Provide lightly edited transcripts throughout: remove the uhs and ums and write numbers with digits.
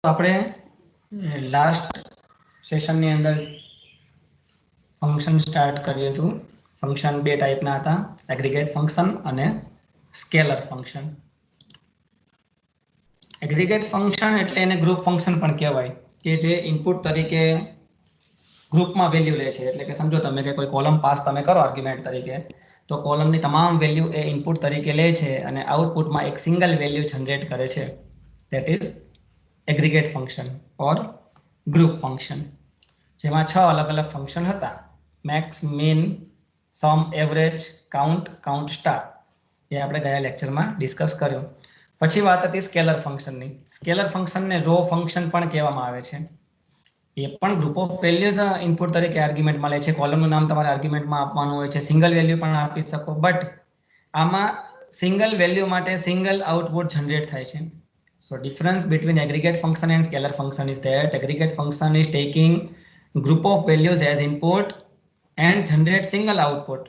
આપણે લાસ્ટ સેશનની અંદર function start કર્યું હતું. ફંક્શન બે ટાઈપના હતા, એગ્રીગેટ ફંક્શન અને સ્કેલર ફંક્શન. એગ્રીગેટ ફંક્શન એટલે એને ગ્રુપ ફંક્શન પણ કહેવાય, કે જે ઇનપુટ તરીકે ગ્રુપમાં વેલ્યુ લે છે. એટલે કે સમજો તમે કે કોઈ કોલમ પાસ તમે કરો આર્ગ્યુમેન્ટ તરીકે, તો કોલમની તમામ વેલ્યુ એ ઇનપુટ તરીકે લે છે અને આઉટપુટમાં એક સિંગલ વેલ્યુ જનરેટ કરે છે. That is aggregate function or group function. જેમાં 6 અલગ અલગ ફંક્શન હતા: મેક્સ, મીન, સમ, એવરેજ, કાઉન્ટ, કાઉન્ટ સ્ટાર. એ આપણે ગયા લેક્ચરમાં ડિસ્કસ કર્યું. પછી વાત હતી સ્કેલર ફંક્શનની. સ્કેલર ફંક્શનને રો ફંક્શન પણ કહેવામાં આવે છે. એ પણ ગ્રુપ ઓફ વેલ્યુઝ ઇનપુટ તરીકે આર્ગ્યુમેન્ટમાં લે છે. કોલમનું નામ તમારે આર્ગ્યુમેન્ટમાં આપવાનું હોય છે. સિંગલ વેલ્યુ પણ આપી શકો, બટ આમાં સિંગલ વેલ્યુ માટે સિંગલ આઉટપુટ જનરેટ થાય છે. So difference between aggregate function and scalar function is that aggregate function is taking group of values as input and generate single output.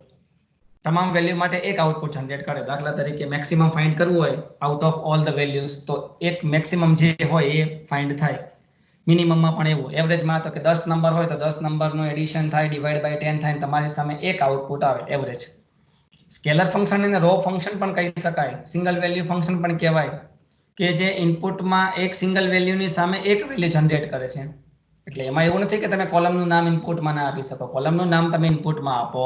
તમામ value માટે એક આઉટપુટ જનરેટ કરે. દાખલા તરીકે maximum find કરવું હોય out of all the values, તો એક મેક્સિમમ જે હોય એ ફાઇન્ડ થાય. મિનિમમમાં પણ એવું. એવરેજમાં તો કે 10 નંબર હોય તો 10 નંબરનું એડિશન થાય, ડિવાઈડ બાય 10 થાય, તમારી સામે એક આઉટપુટ આવે, એવરેજ. સ્કેલર ફંક્શન એને રો ફંક્શન પણ કહી શકાય, સિંગલ વેલ્યુ ફંક્શન પણ કહેવાય, કે જે ઇનપુટમાં એક સિંગલ વેલ્યુની સામે એક વેલ્યુ જનરેટ કરે છે. એટલે એમાં એવું નથી કે તમે કોલમનું નામ ઇનપુટમાં ના આપી શકો. કોલમનું નામ તમે ઇનપુટમાં આપો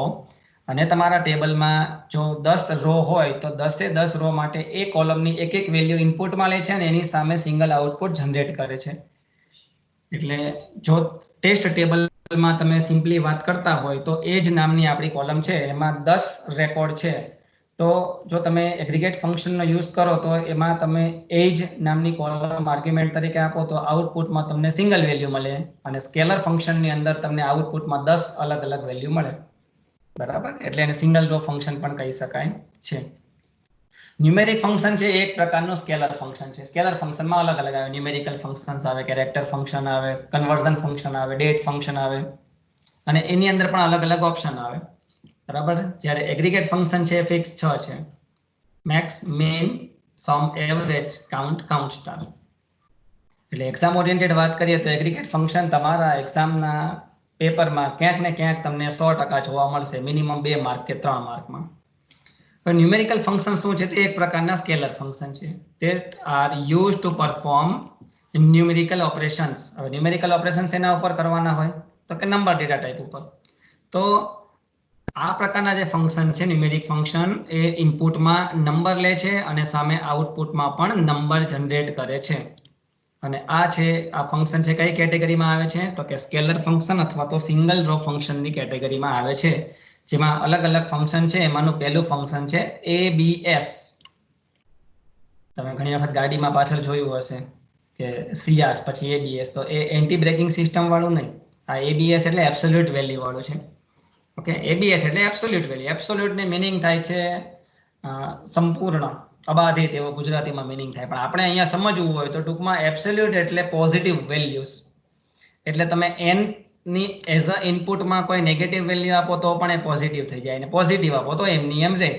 અને તમારા ટેબલમાં જો 10 રો હોય તો 10 રો માટે એ કોલમની એક એક વેલ્યુ ઇનપુટમાં લે છે અને એની સામે સિંગલ આઉટપુટ જનરેટ કરે છે. એટલે જો ટેસ્ટ ટેબલમાં તમે સિમ્પલી વાત કરતા હોય તો એજ નામની આપણી કોલમ છે, એમાં 10 રેકોર્ડ છે. તો જો તમે એગ્રીગેટ ફંક્શનનો યુઝ કરો તો એમાં તમે એજ નામની કોલમ આર્ગ્યુમેન્ટ તરીકે આપો તો આઉટપુટમાં તમને સિંગલ વેલ્યુ મળે, અને સ્કેલર ફંક્શનની અંદર તમને આઉટપુટમાં 10 અલગ અલગ વેલ્યુ મળે. બરાબર? એટલે એને સિંગલ રો ફંક્શન પણ કહી શકાય છે. ન્યુમેરિક ફંક્શન છે એક પ્રકારનું સ્કેલર ફંક્શન છે. સ્કેલર ફંક્શનમાં અલગ અલગ આવે. ન્યુમેરિકલ ફંક્શન્સ આવે, કેરેક્ટર ફંક્શન આવે, કન્વર્ઝન ફંક્શન આવે, ડેટ ફંક્શન આવે, અને એની અંદર પણ અલગ અલગ ઓપ્શન આવે. બરાબર? જ્યારે એગ્રીગેટ ફંક્શન છે ફિક્સ 6 છે: મેક્સ, મીન, સમ, એવરેજ, કાઉન્ટ, કાઉન્ટ સ્ટાર. એટલે એક્ઝામ ઓરિએન્ટેડ વાત કરીએ તો એગ્રીગેટ ફંક્શન તમારા એક્ઝામના પેપરમાં ક્યાંક ને ક્યાંક તમને 100% જોવા મળશે, મિનિમમ 2 માર્ક કે 3 માર્કમાં. હવે ન્યુમેરિકલ ફંક્શન શું છે? તે એક પ્રકારના સ્કેલર ફંક્શન છે. that are used to perform numerical operations. હવે ન્યુમેરિકલ ઓપરેશન્સ એના ઉપર કરવાના હોય તો કે નંબર ડેટા ટાઈપ ઉપર. તો આ પ્રકારના જે ફંક્શન છે ન્યુમેરિક ફંક્શન, એ ઇનપુટમાં નંબર લે છે અને સામે આઉટપુટમાં પણ નંબર જનરેટ કરે છે. અને આ ફંક્શન છે કઈ કેટેગરીમાં આવે છે? તો કે સ્કેલર ફંક્શન અથવા તો સિંગલ રો ફંક્શનની કેટેગરીમાં આવે છે. જેમાં અલગ અલગ ફંક્શન છે. એમાંનું પહેલું ફંક્શન છે ABS. તમે ઘણી વખત ગાડીમાં પાછળ જોયું હશે કે સિયાસ પછી ABS, તો એ એન્ટી બ્રેકિંગ સિસ્ટમ વાળું નહીં. આ ABS એટલે એબ્સોલ્યુટ વેલ્યુ વાળું છે. ઓકે, ABS એટલે એબ્સોલ્યુટ વેલ્યુ. એબ્સોલ્યુટની મિનિંગ થાય છે સંપૂર્ણ, અબાધિત, એવો ગુજરાતીમાં મિનિંગ થાય. પણ આપણે અહીંયા સમજવું હોય તો ટૂંકમાં એબ્સોલ્યુટ એટલે પોઝિટિવ વેલ્યુઝ. એટલે તમે n ની એઝ અ ઇનપુટમાં કોઈ નેગેટિવ વેલ્યુ આપો તો પણ એ પોઝિટિવ થઈ જાય, અને પોઝિટિવ આપો તો એમની એમ રહે.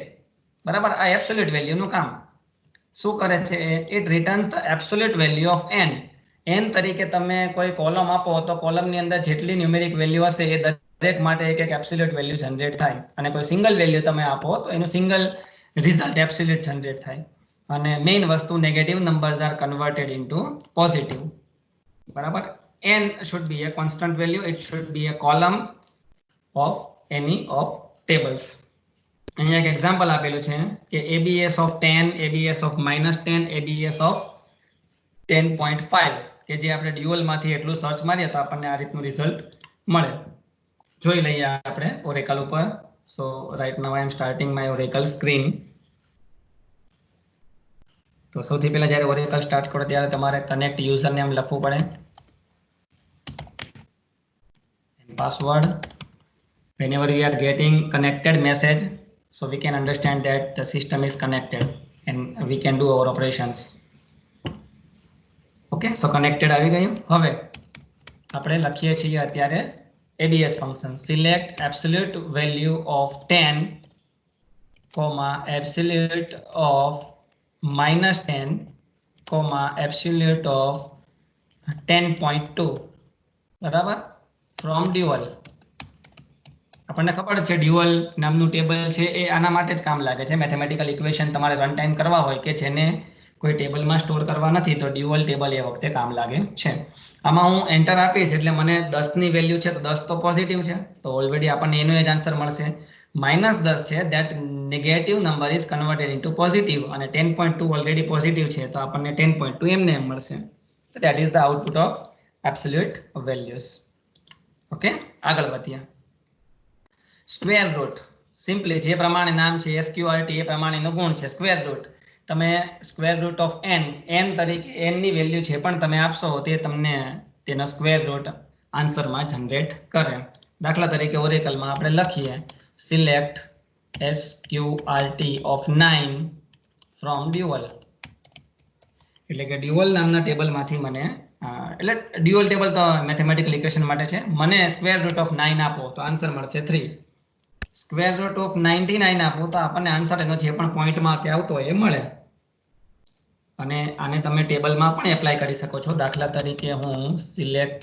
બરાબર? આ એબ્સોલ્યુટ વેલ્યુનું કામ શું કરે છે? It returns the absolute value of n. n તરીકે તમે કોઈ કોલમ આપો તો કોલમની અંદર જેટલી ન્યુમેરિક વેલ્યુ હશે એ દરેક માટે એક એક એબ્સોલ્યુટ વેલ્યુ જનરેટ થાય. અને કોઈ સિંગલ વેલ્યુ તમે આપો તો એનું સિંગલ રિઝલ્ટ એબ્સોલ્યુટ જનરેટ થાય. અને મેઇન વસ્તુ, negative numbers R converted into positive. બરાબર? n should be a constant value. It should be a column of any of tables. અહીંયા એક એક્ઝામ્પલ આપેલું છે કે ABS of 10, ABS of -10, ABS of 10.5, કે જે આપણે ડ્યુઅલમાંથી એટલું સર્ચ મારીએ તો આપણને આ રીતનું રિઝલ્ટ મળે. જોઈ લઈએ આપણે ઓરેકલ ઉપર. So right now I am starting my Oracle screen. તો સૌથી પહેલા જ્યારે ઓરેકલ સ્ટાર્ટ કરો ત્યારે તમારે કનેક્ટ યુઝર નેમ લખવું પડે, password. Whenever we are getting connected message, so we can understand that the system is connected and we can do our operations. Okay, so connected આવી ગયું. હવે આપણે લખીએ છીએ અત્યારે ABS function. Select absolute value of 10, absolute of -10, absolute of 10.2 બરાબર from dual. આપણને ખબર છે ડ્યુઅલ નામનું ટેબલ છે એ આના માટે જ કામ લાગે છે. મેથેમેટિકલ ઇક્વેશન તમારે રન ટાઈમ કરવા હોય કે જેને કોઈ ટેબલમાં સ્ટોર કરવા નથી તો ડ્યુઅલ ટેબલ એ વખતે કામ લાગે છે. આમાં હું એન્ટર આપીશ એટલે મને 10 ની વેલ્યુ છે તો 10 તો પોઝિટિવ છે તો ઓલરેડી આપણને એનો જ આન્સર મળશે. -10 છે that negative number is converted into positive અને 10.2 ઓલરેડી પોઝિટિવ છે તો આપણને 10.2 એમને એમ મળશે. So that is the output of absolute values. Okay આગળ વધીએ. સ્ક્વેર રૂટ સિમ્પલી જે પ્રમાણે નામ છે SQRT એ પ્રમાણેનો ગુણ છે સ્ક્વેર રૂટ. તમે સ્ક્વેર રૂટ ઓફ n તરીકે n ની વેલ્યુ છે પણ તમે આપશો તે તમને તેનો સ્ક્વેર રૂટ આન્સરમાં જનરેટ કરે. દાખલા તરીકે ઓરેકલમાં આપણે લખીએ select SQRT of 9 from dual. એટલે કે ડ્યુઅલ નામના ટેબલમાંથી મને એટલે ડ્યુઅલ ટેબલ તો મેથેમેટિકલ ઇક્વેશન માટે છે. મને સ્ક્વેર રૂટ ઓફ 9 આપો તો આન્સર મળશે 3. સ્ક્વેર રૂટ ઓફ 99 આપો તો આપણને આન્સર એનો જે પણ પોઈન્ટમાં કે આવતો હોય એ મળે. અને આને તમે ટેબલમાં પણ એપ્લાય કરી શકો છો. દાખલા તરીકે હું સિલેક્ટ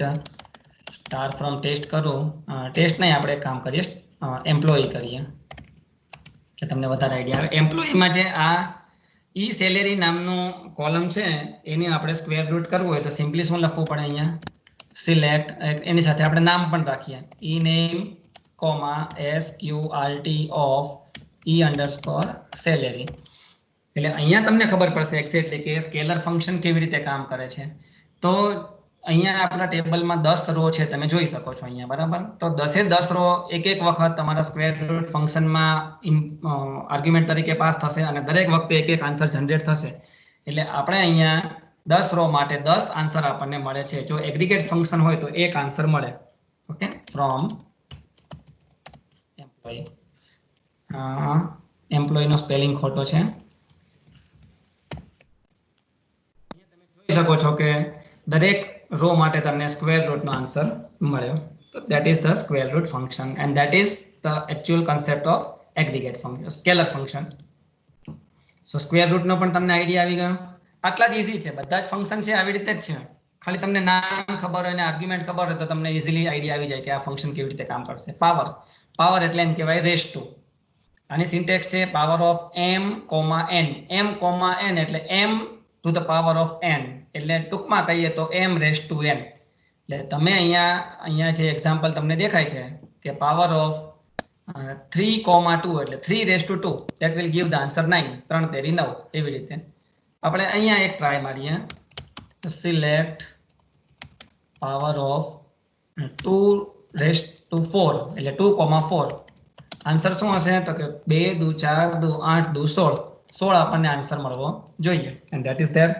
સ્ટાર ફ્રોમ ટેસ્ટ કરું. ટેસ્ટ નહીં આપણે એક કામ કરીએ એમ્પ્લોયી કરીએ કે તમને વધારે આઈડિયા આવે. એમ્પ્લોયીમાં જે આ ઈ સેલેરી નામનું કોલમ છે એની આપણે સ્ક્વેર રૂટ કરવું હોય તો સિમ્પલી શું લખવું પડે અહીંયા સિલેક્ટ એની સાથે આપણે નામ પણ રાખીએ ઈ નેમ SQRT ઓફ E_salary. એટલે અહીંયા તમને ખબર પડશે એક્ઝેક્ટલી કે સ્કેલર ફંક્શન કેવી રીતે કામ કરે છે. તો અહીંયા આપણા ટેબલમાં 10 રો છે તમે જોઈ શકો છો અહીંયા બરાબર. તો 10 રો એક વખત તમારા સ્ક્વેર રૂટ ફંક્શનમાં આર્ગ્યુમેન્ટ તરીકે પાસ થશે અને દરેક વખતે એક આન્સર જનરેટ થશે. એટલે આપણે અહીંયા 10 રો માટે 10 આન્સર આપણને મળે છે. જો એગ્રીગેટ ફંક્શન હોય તો એક આન્સર મળે. Okay from employee. એમ્પ્લોયી નો સ્પેલિંગ ખોટો છે. જોઈ શકો છો કે દરેક રો માટે તમને સ્ક્વેર રૂટ નો આન્સર મળ્યો. So that is the square root function and that is the actual concept of aggregate function, scalar function. So square root નો પણ તમને આઈડિયા આવી ગયો. આટલા જ ઈઝી છે. બધા જ ફંક્શન છે આવી રીતે જ છે. ખાલી તમને નામ ખબર હોય અને આર્ગ્યુમેન્ટ ખબર હોય તો તમને ઈઝીલી આઈડિયા આવી જાય કે આ ફંક્શન કેવી રીતે કામ કરશે. પાવર એટલે એમ કહેવાય રેસ ટુ. આની સિન્ટેક્સ છે power of m, n. m, n એટલે m to the power of n એટલે ટૂંકમાં કહીએ તો m raised to n. એટલે તમે અહીંયા જે એક્ઝામ્પલ તમને દેખાય છે કે પાવર ઓફ 3,2 એટલે 3 raised to 2 that will give the answer 9. 3 તેરી 9 એવી રીતે. આપણે અહીંયા એક ટ્રાય મારીએ select power of 2 raised to 4 એટલે 2,4. આન્સર શું હશે તો કે 2 2 4 2 8 2 16 આપણને આન્સર મળવો જોઈએ. and that is there.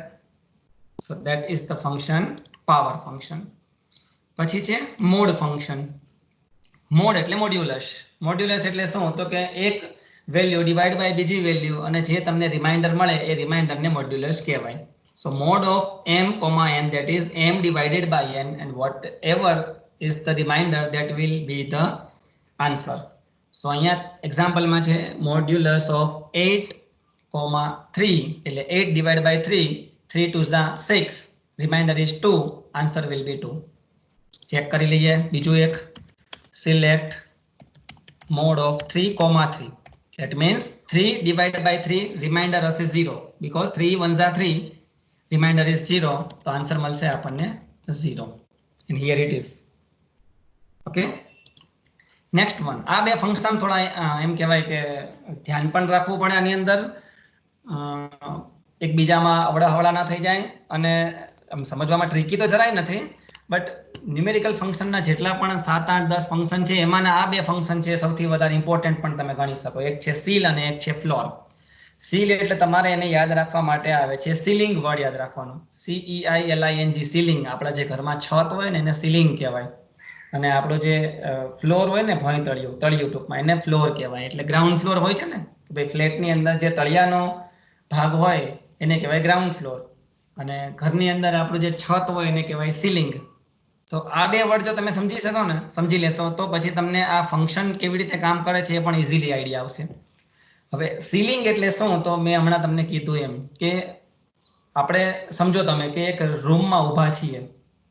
so that is the function power function. પછી છે મોડ ફંક્શન. મોડ એટલે મોડ્યુલસ એટલે શું તો કે એક વેલ્યુ ડિવાઈડ બાય બીજી વેલ્યુ અને જે તમને રિમાઇન્ડર મળે એ રિમાઇન્ડરને મોડ્યુલસ કહેવાય. so mod of m, n that is m divided by n and whatever is the remainder that will be the answer. so અહીંયા એક્ઝામ્પલમાં છે મોડ્યુલસ ઓફ 8,3 એટલે 8 divided by 3 3 2 6 remainder is 2 answer will be 2. Check કરી લઈએ બીજું એક select mode of 3,3 that means 3 divided by 3 remainder હશે 0 because 3 1 3 remainder is 0 તો answer મળશે આપણને 0 and here it is. okay next one. આ બે ફંક્શન થોડા એમ કહેવાય કે ધ્યાન પણ રાખવું પડે આની અંદર એકબીજામાં અવળા ના થઈ જાય અને સમજવામાં ટ્રિકી તો જરાય નથી બટ ન્યુમેરિકલ ફંક્શનના જેટલા પણ 7 8 10 ફંક્શન છે એમાંના આ બે ફંક્શન છે સૌથી વધારે ઇમ્પોર્ટન્ટ પણ તમે ગણી શકો. એક છે સીલ અને એક છે ફ્લોર. સીલ એટલે તમારે એને યાદ રાખવા માટે આવે છે સીલિંગ વર્ડ યાદ રાખવાનું CEILING સીલિંગ. આપણા જે ઘરમાં છત હોય ને એને સીલિંગ કહેવાય અને આપણો જે ફ્લોર હોય ને ભોંય તળિયું ટૂંકમાં એને ફ્લોર કહેવાય. એટલે ગ્રાઉન્ડ ફ્લોર હોય છે ને કે ભાઈ ફ્લેટની અંદર જે તળિયાનો ભાગ હોય એને કહેવાય ગ્રાઉન્ડ ફ્લોર અને ઘરની અંદર આપણું જે છત હોય એને કહેવાય સીલિંગ. તો આ બે વર્ડ જો તમે સમજી લેશો તો પછી તમને આ ફંક્શન કેવી રીતે કામ કરે છે એ પણ ઇઝીલી આઈડિયા આવશે. હવે સીલિંગ એટલે શું તો મેં હમણાં તમને કીધું એમ કે આપણે સમજો તમે કે એક રૂમમાં ઊભા છીએ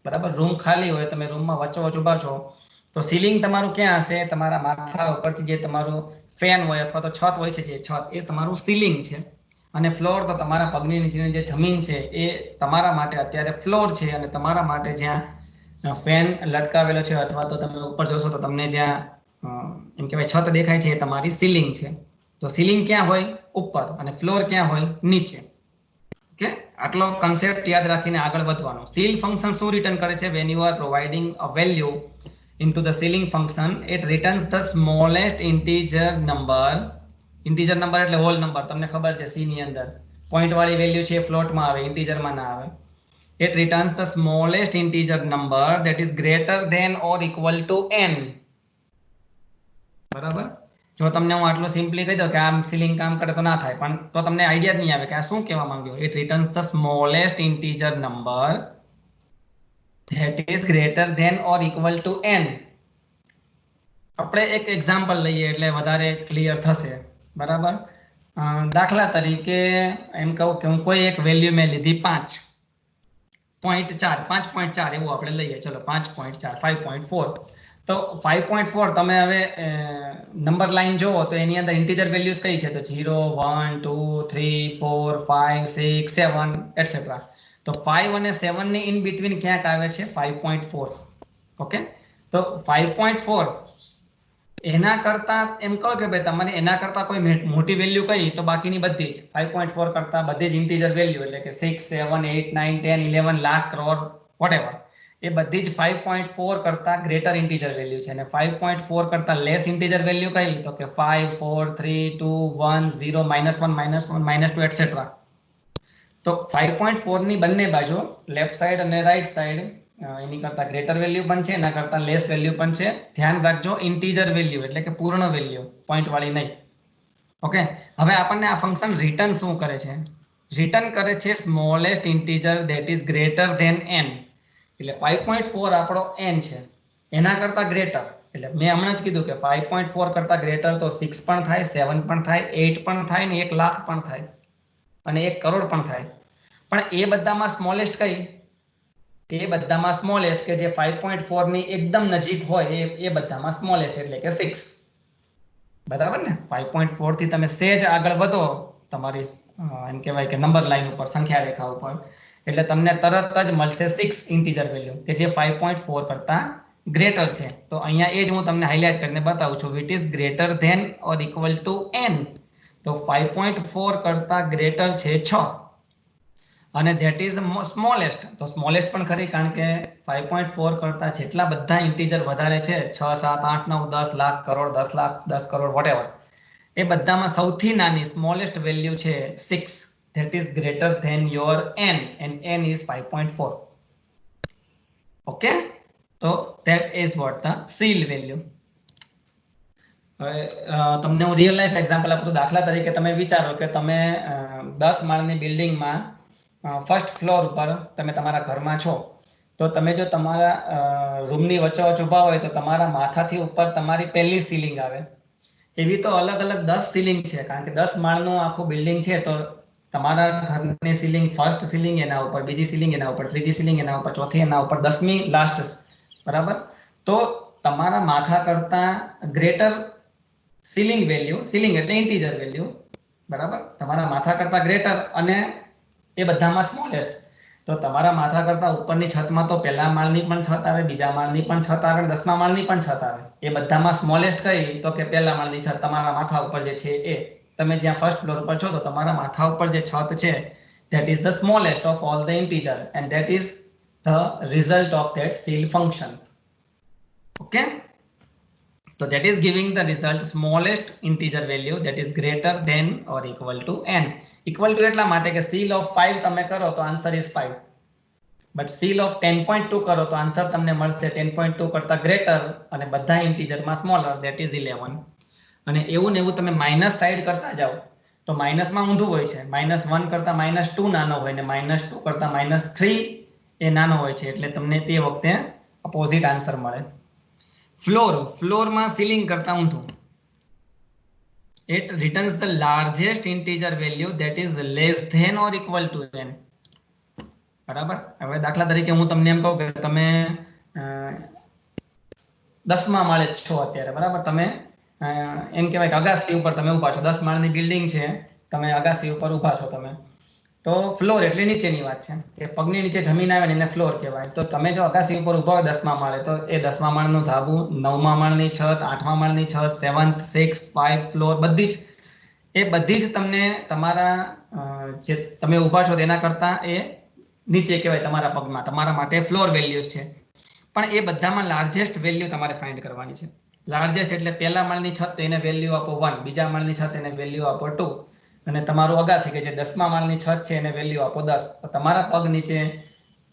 બરાબર. રૂમ ખાલી હોય, તમે રૂમમાં વચ્ચોવચ ઊભા છો, તો સીલિંગ તમારું ક્યાં હશે? તમારા માથા ઉપરથી જે તમારું ફેન હોય અથવા તો છત હોય છે, જે છત એ તમારું સીલિંગ છે. અને ફ્લોર તો તમારા પગની નીચેની જે જમીન છે એ તમારા માટે અત્યારે ફ્લોર છે. અને તમારા માટે જ્યાં ફેન લટકાવેલો છે અથવા તો તમે ઉપર જોશો તો તમને જ્યાં એમ કહેવાય છત દેખાય છે એ તમારી સીલિંગ છે. તો સીલિંગ ક્યાં હોય? ઉપર. અને ફ્લોર ક્યાં હોય? નીચે. ઓકે, આટલો કન્સેપ્ટ યાદ રાખીને આગળ વધવાનું. સીલ ફંક્શન શું રિટર્ન કરે છે? When you are providing a value into the ceiling function, it returns the smallest integer number. integer number એટલે હોલ નંબર. તમને ખબર છે સી ની અંદર પોઈન્ટ વાળી વેલ્યુ છે ફ્લોટમાં આવે, ઇન્ટીજરમાં ના આવે. it returns the smallest integer number that is greater than or equal to n. બરાબર. જો તમને હું આટલું સિમ્પલી કહી દઉં કે આમ સીલિંગ કામ કરે તો ના થાય, પણ તો તમને આઈડિયા જ નહીં આવે કે આ શું કહેવા માંગ્યો. it returns the smallest integer number that is greater than or equal to n. આપણે એક એક્ઝામ્પલ લઈએ એટલે વધારે ક્લિયર થશે. બરાબર. દાખલા તરીકે એમ કહું કે હું કોઈ એક વેલ્યુ મેં લીધી 5.4 5.4 એવું આપણે લઈએ. ચલો 5.4 5.4. તો 5.4 તમે હવે નંબર લાઈન જોવો તો એની અંદર ઇન્ટીજર વેલ્યુઝ કઈ છે? તો 0 1 2 3 4 5 6 7 એટસેટ્રા. તો 5 અને 7 ની ઇન બિટવીન ક્યાંક આવે છે 5.4. ઓકે, તો 5.4 એના કરતા એમ કહો કે ભાઈ તમારે એના કરતા કોઈ મોટી વેલ્યુ કઈ, તો બાકીની બધી જ 5.4 કરતા બધી જ ઇન્ટીજર વેલ્યુ એટલે કે 6 7 8 9 10 11 લાખ કરોડ વોટેવર એ બધી જ 5.4 કરતા ગ્રેટર ઇન્ટીજર વેલ્યુ છે. અને 5.4 કરતા લેસ ઇન્ટીજર વેલ્યુ કઈ? તો કે 5 4 3 2 1 0 -1 -1 -2 એટસેટ્રા. તો 5.4 ની બંને બાજુ લેફ્ટ સાઈડ અને રાઈટ સાઈડ એની કરતા ગ્રેટર વેલ્યુ પણ છે, એના કરતા લેસ વેલ્યુ પણ છે. ધ્યાન રાખજો ઇન્ટીજર વેલ્યુ એટલે કે પૂર્ણ વેલ્યુ, પોઈન્ટ વાળી નહીં. ઓકે, હવે આપણને આ ફંક્શન રિટર્ન શું કરે છે? રિટર્ન કરે છે smallest integer that is greater than n. એટલે 5.4 આપણો n છે, એના કરતા ગ્રેટર એટલે મેં હમણાં જ કીધું કે 5.4 કરતા ગ્રેટર તો 6 પણ થાય, 7 પણ થાય, 8 પણ થાય ને 1 લાખ પણ થાય અને 1 કરોડ પણ થાય. પણ એ બધામાં સ્મોલેસ્ટ કઈ? એ બધામાં સ્મોલેસ્ટ કે જે 5.4 ની એકદમ નજીક હોય એ બધામાં સ્મોલેસ્ટ એટલે કે 6. બરાબર ને? 5.4 થી તમે સેજ આગળ વધો તમારી એમ કહેવાય કે નંબર લાઈન ઉપર, સંખ્યા રેખા ઉપર, એટલે તમને તરત જ મળશે 6 ઇન્ટીજર વેલ્યુ કે જે 5.4 કરતા ગ્રેટર છે. તો અહીંયા એ જ હું તમને હાઇલાઇટ કરીને બતાવું છું. It is greater than or equal to n. તો 5.4 કરતા ગ્રેટર છે 6 અને ધેટ ઇઝ સ્મોલેસ્ટ. તો સ્મોલેસ્ટ પણ ખરી, કારણ કે 5.4 કરતા જેટલા બધા ઇન્ટીજર વધારે છે 6 7 8 9 10 લાખ કરોડ 10 લાખ 10 કરોડ વોટેવર, એ બધામાં સૌથી નાની સ્મોલેસ્ટ વેલ્યુ છે 6. That is greater than your n and n is 5.4. Okay, તો that is what the ceil value. હવે તમને હું રિયલ લાઈફ એક્ઝામ્પલ આપું તો દાખલા તરીકે તમે વિચારો કે તમે 10 માળની બિલ્ડિંગમાં ફર્સ્ટ ફ્લોર ઉપર તમે તમારા ઘરમાં છો. તો તમે જો તમારા રૂમની વચ્ચોવચ ઊભા હોય તો તમારા માથાથી ઉપર તમારી પહેલી સીલિંગ આવે. એવી તો અલગ અલગ 10 સીલિંગ છે, કારણ કે 10 માળનું આખું બિલ્ડિંગ છે. તો તમારા ઘરની સીલિંગ, ફર્સ્ટ સીલિંગ એના ઉપર, બીજી સીલિંગ એના ઉપર, ત્રીજી સીલિંગ એના ઉપર, ચોથી એના ઉપર, 10મી લાસ્ટ. બરાબર. તો તમારા માથા કરતા ગ્રેટર સીલિંગ વેલ્યુ, સીલિંગ એટલે ઇન્ટીજર વેલ્યુ, બરાબર, તમારા માથા કરતા ગ્રેટર અને એ બધામાં સ્મોલેસ્ટ. તો તમારા માથા કરતા ઉપરની છતમાં તો પહેલા માળની પણ છત આવે, બીજા માળની પણ છત આવે, 10મા માળની પણ છત આવે. એ બધામાં સ્મોલેસ્ટ કઈ? તો કે પહેલા માળની છત તમારા માથા ઉપર જે છે એ. તમે જ્યાં ફર્સ્ટ ફ્લોર પર છો તો તમારા માથા ઉપર જે છત છે that is the smallest of all the integer and that is the result of that seal function. Okay, so that is giving the result smallest integer value that is greater than or equal to n. equal to એટલા માટે કે seal of 5 તમે કરો તો answer is 5, but seal of 10.2 કરો તો answer તમને મળશે 10.2 કરતા ગ્રેટર અને બધા ઇન્ટીજરમાં સ્મોલર that is 11. અને એવું ને એવું તમે માઇનસ સાઈડ કરતા જાઓ તો માઇનસમાં ઊંધું હોય છે. -1 કરતા -2 નાનો હોય ને -2 કરતા -3 એ નાનો હોય છે, એટલે તમને તે વખતે અપોઝિટ આન્સર મળે. ફ્લોરમાં સીલિંગ કરતા ઊંધું. it returns the largest integer value that is less than or equal to n. બરાબર. હવે દાખલા તરીકે હું તમને એમ કહું કે તમે 10મા માળે છો અત્યારે, બરાબર. તમે એમ કહેવાય કે અગાસી ઉપર તમે ઊભા છો, 10 માળની બિલ્ડિંગ છે, તમે અગાસી ઉપર ઊભા છો તમે. તો ફ્લોર એટલે નીચેની વાત છે કે પગની નીચે જમીન આવે ને એને ફ્લોર કહેવાય. તો તમે જો અગાસી ઉપર ઊભા હોય 10મા માળે, તો એ 10મા માળનું ધાબું, 9મા માળની છત, 8મા માળની છત, 7th 6th 5 ફ્લોર બધી જ તમને તમારા જે તમે ઊભા છો તેના કરતા એ નીચે કહેવાય તમારા પગમાં, તમારા માટે ફ્લોર વેલ્યુઝ છે. પણ એ બધામાં લાર્જેસ્ટ વેલ્યુ તમારે ફાઇન્ડ કરવાની છે. લાર્જેસ્ટ એટલે પહેલા માળની છત તો એને વેલ્યુ આપો 1, બીજા માળની છત એને વેલ્યુ આપો 2, અને તમારું અગાસી કે જે 10મા માળની છત છે એને વેલ્યુ આપો 10. તો તમારા પગ નીચે